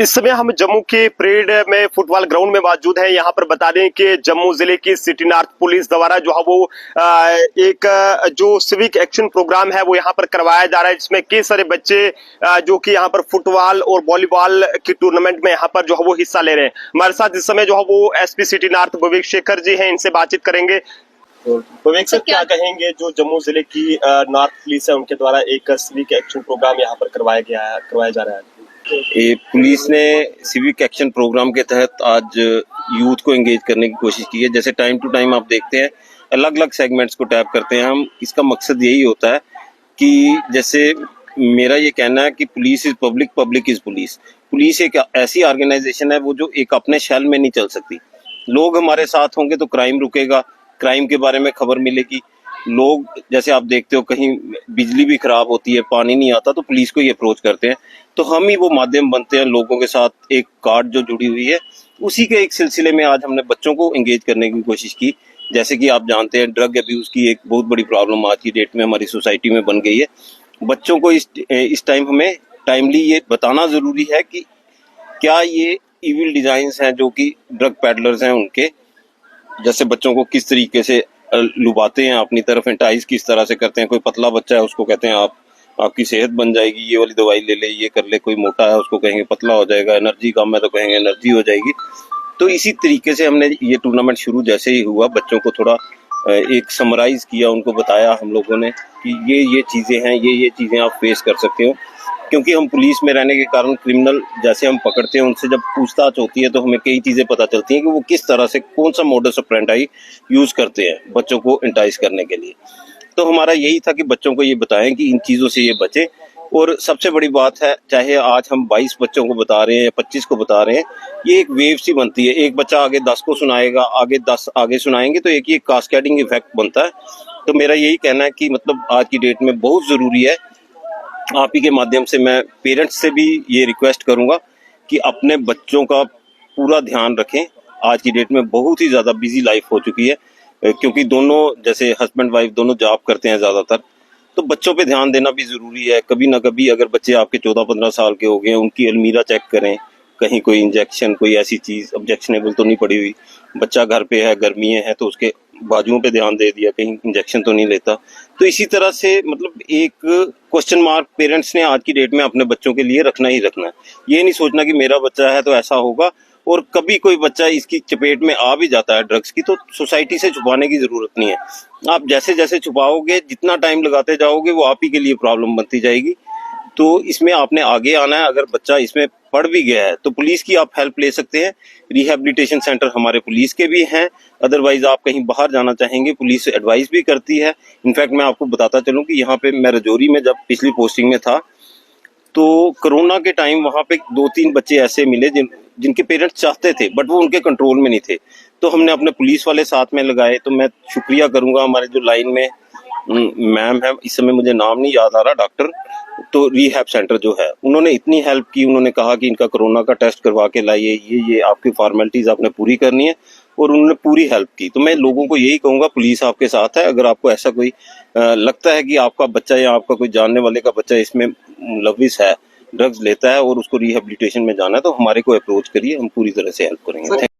इस समय हम जम्मू के परेड में फुटबॉल ग्राउंड में मौजूद हैं। यहाँ पर बता दें कि जम्मू जिले की सिटी नॉर्थ पुलिस द्वारा जो है वो एक जो सिविक एक्शन प्रोग्राम है वो यहाँ पर करवाया जा रहा है, जिसमें कई सारे बच्चे जो कि यहाँ पर फुटबॉल और वॉलीबॉल की टूर्नामेंट में यहाँ पर जो है वो हिस्सा ले रहे हैं। हमारे साथ इस समय जो है वो एसपी सिटी नॉर्थ विवेक शेखर जी हैं, इनसे बातचीत करेंगे। तो विवेक सर, क्या कहेंगे जो जम्मू जिले की नॉर्थ पुलिस है उनके द्वारा एक सिविक एक्शन प्रोग्राम यहाँ पर करवाया जा रहा है? पुलिस ने सिविक एक्शन प्रोग्राम के तहत आज यूथ को एंगेज करने की कोशिश की है। जैसे टाइम टू टाइम आप देखते हैं अलग अलग सेगमेंट्स को टैप करते हैं हम। इसका मकसद यही होता है कि जैसे मेरा ये कहना है कि police is public, public is police. Police एक ऐसी ऑर्गेनाइजेशन है वो जो एक अपने शेल में नहीं चल सकती। लोग हमारे साथ होंगे तो क्राइम रुकेगा, क्राइम के बारे में खबर मिलेगी। लोग जैसे आप देखते हो कहीं बिजली भी खराब होती है, पानी नहीं आता, तो पुलिस को ही अप्रोच करते हैं। तो हम ही वो माध्यम बनते हैं लोगों के साथ। एक कार्ड जो जुड़ी हुई है उसी के एक सिलसिले में आज हमने बच्चों को एंगेज करने की कोशिश की। जैसे कि आप जानते हैं ड्रग अब्यूज की एक बहुत बड़ी प्रॉब्लम आज की डेट में हमारी सोसाइटी में बन गई है। बच्चों को इस टाइम हमें टाइमली ये बताना जरूरी है कि क्या ये इविल डिजाइन्स हैं जो कि ड्रग पैडलर्स हैं उनके, जैसे बच्चों को किस तरीके से लुभाते हैं अपनी तरफ, एंटाइज किस तरह से करते हैं। कोई पतला बच्चा है उसको कहते हैं आपकी सेहत बन जाएगी, ये वाली दवाई ले ले, ये कर ले। कोई मोटा है उसको कहेंगे पतला हो जाएगा। एनर्जी कम है तो कहेंगे एनर्जी हो जाएगी। तो इसी तरीके से हमने ये टूर्नामेंट शुरू जैसे ही हुआ बच्चों को थोड़ा एक समराइज किया, उनको बताया हम लोगों ने कि ये चीज़ें हैं, ये चीज़ें आप फेस कर सकते हो। क्योंकि हम पुलिस में रहने के कारण क्रिमिनल जैसे हम पकड़ते हैं उनसे जब पूछताछ होती है तो हमें कई चीज़ें पता चलती हैं कि वो किस तरह से कौन सा मोडस ऑपरेंडी यूज़ करते हैं बच्चों को एंटाइज करने के लिए। तो हमारा यही था कि बच्चों को ये बताएं कि इन चीज़ों से ये बचें। और सबसे बड़ी बात है, चाहे आज हम 22 बच्चों को बता रहे हैं या 25 को बता रहे हैं, ये एक वेव सी बनती है। एक बच्चा आगे 10 को सुनाएगा, आगे 10 आगे सुनाएंगे, तो एक ये कास्केडिंग इफेक्ट बनता है। तो मेरा यही कहना है कि मतलब आज की डेट में बहुत ज़रूरी है, आप ही के माध्यम से मैं पेरेंट्स से भी ये रिक्वेस्ट करूंगा कि अपने बच्चों का पूरा ध्यान रखें। आज की डेट में बहुत ही ज़्यादा बिजी लाइफ हो चुकी है, क्योंकि दोनों जैसे हस्बैंड वाइफ दोनों जॉब करते हैं ज़्यादातर, तो बच्चों पे ध्यान देना भी ज़रूरी है। कभी ना कभी अगर बच्चे आपके 14-15 साल के हो गए, उनकी अलमीरा चेक करें, कहीं कोई इंजेक्शन कोई ऐसी चीज़ ऑब्जेक्शनेबल तो नहीं पड़ी हुई। बच्चा घर पे है, गर्मियाँ हैं, तो उसके बाजुओं पे ध्यान दे दिया, कहीं इंजेक्शन तो नहीं लेता। तो इसी तरह से मतलब एक क्वेश्चन मार्क पेरेंट्स ने आज की डेट में अपने बच्चों के लिए रखना ही रखना है। ये नहीं सोचना कि मेरा बच्चा है तो ऐसा होगा। और कभी कोई बच्चा इसकी चपेट में आ भी जाता है ड्रग्स की, तो सोसाइटी से छुपाने की जरूरत नहीं है। आप जैसे जैसे छुपाओगे, जितना टाइम लगाते जाओगे, वो आप ही के लिए प्रॉब्लम बनती जाएगी। तो इसमें आपने आगे आना है। अगर बच्चा इसमें पढ़ भी गया है तो पुलिस की आप हेल्प ले सकते हैं। रिहैबिलिटेशन सेंटर हमारे पुलिस के भी हैं। अदरवाइज आप कहीं बाहर जाना चाहेंगे, पुलिस एडवाइस भी करती है। इनफैक्ट मैं आपको बताता चलूं कि यहाँ पे मैं रजौरी में जब पिछली पोस्टिंग में था तो कोरोना के टाइम वहाँ पे 2-3 बच्चे ऐसे मिले जिनके पेरेंट्स चाहते थे बट वो उनके कंट्रोल में नहीं थे। तो हमने अपने पुलिस वाले साथ में लगाए। तो मैं शुक्रिया करूंगा हमारे जो लाइन में मैम है, इस समय मुझे नाम नहीं याद आ रहा, डॉक्टर, तो रिहैब सेंटर जो है, उन्होंने इतनी हेल्प की। उन्होंने कहा कि इनका कोरोना का टेस्ट करवा के लाइए, ये आपकी फॉर्मेलिटीज आपने पूरी करनी है, और उन्होंने पूरी हेल्प की। तो मैं लोगों को यही कहूंगा, पुलिस आपके साथ है। अगर आपको ऐसा कोई लगता है कि आपका बच्चा या आपका कोई जानने वाले का बच्चा इसमें मुलविस है, ड्रग्स लेता है और उसको रिहेबिलिटेशन में जाना है, तो हमारे को अप्रोच करिए, हम पूरी तरह से हेल्प करेंगे।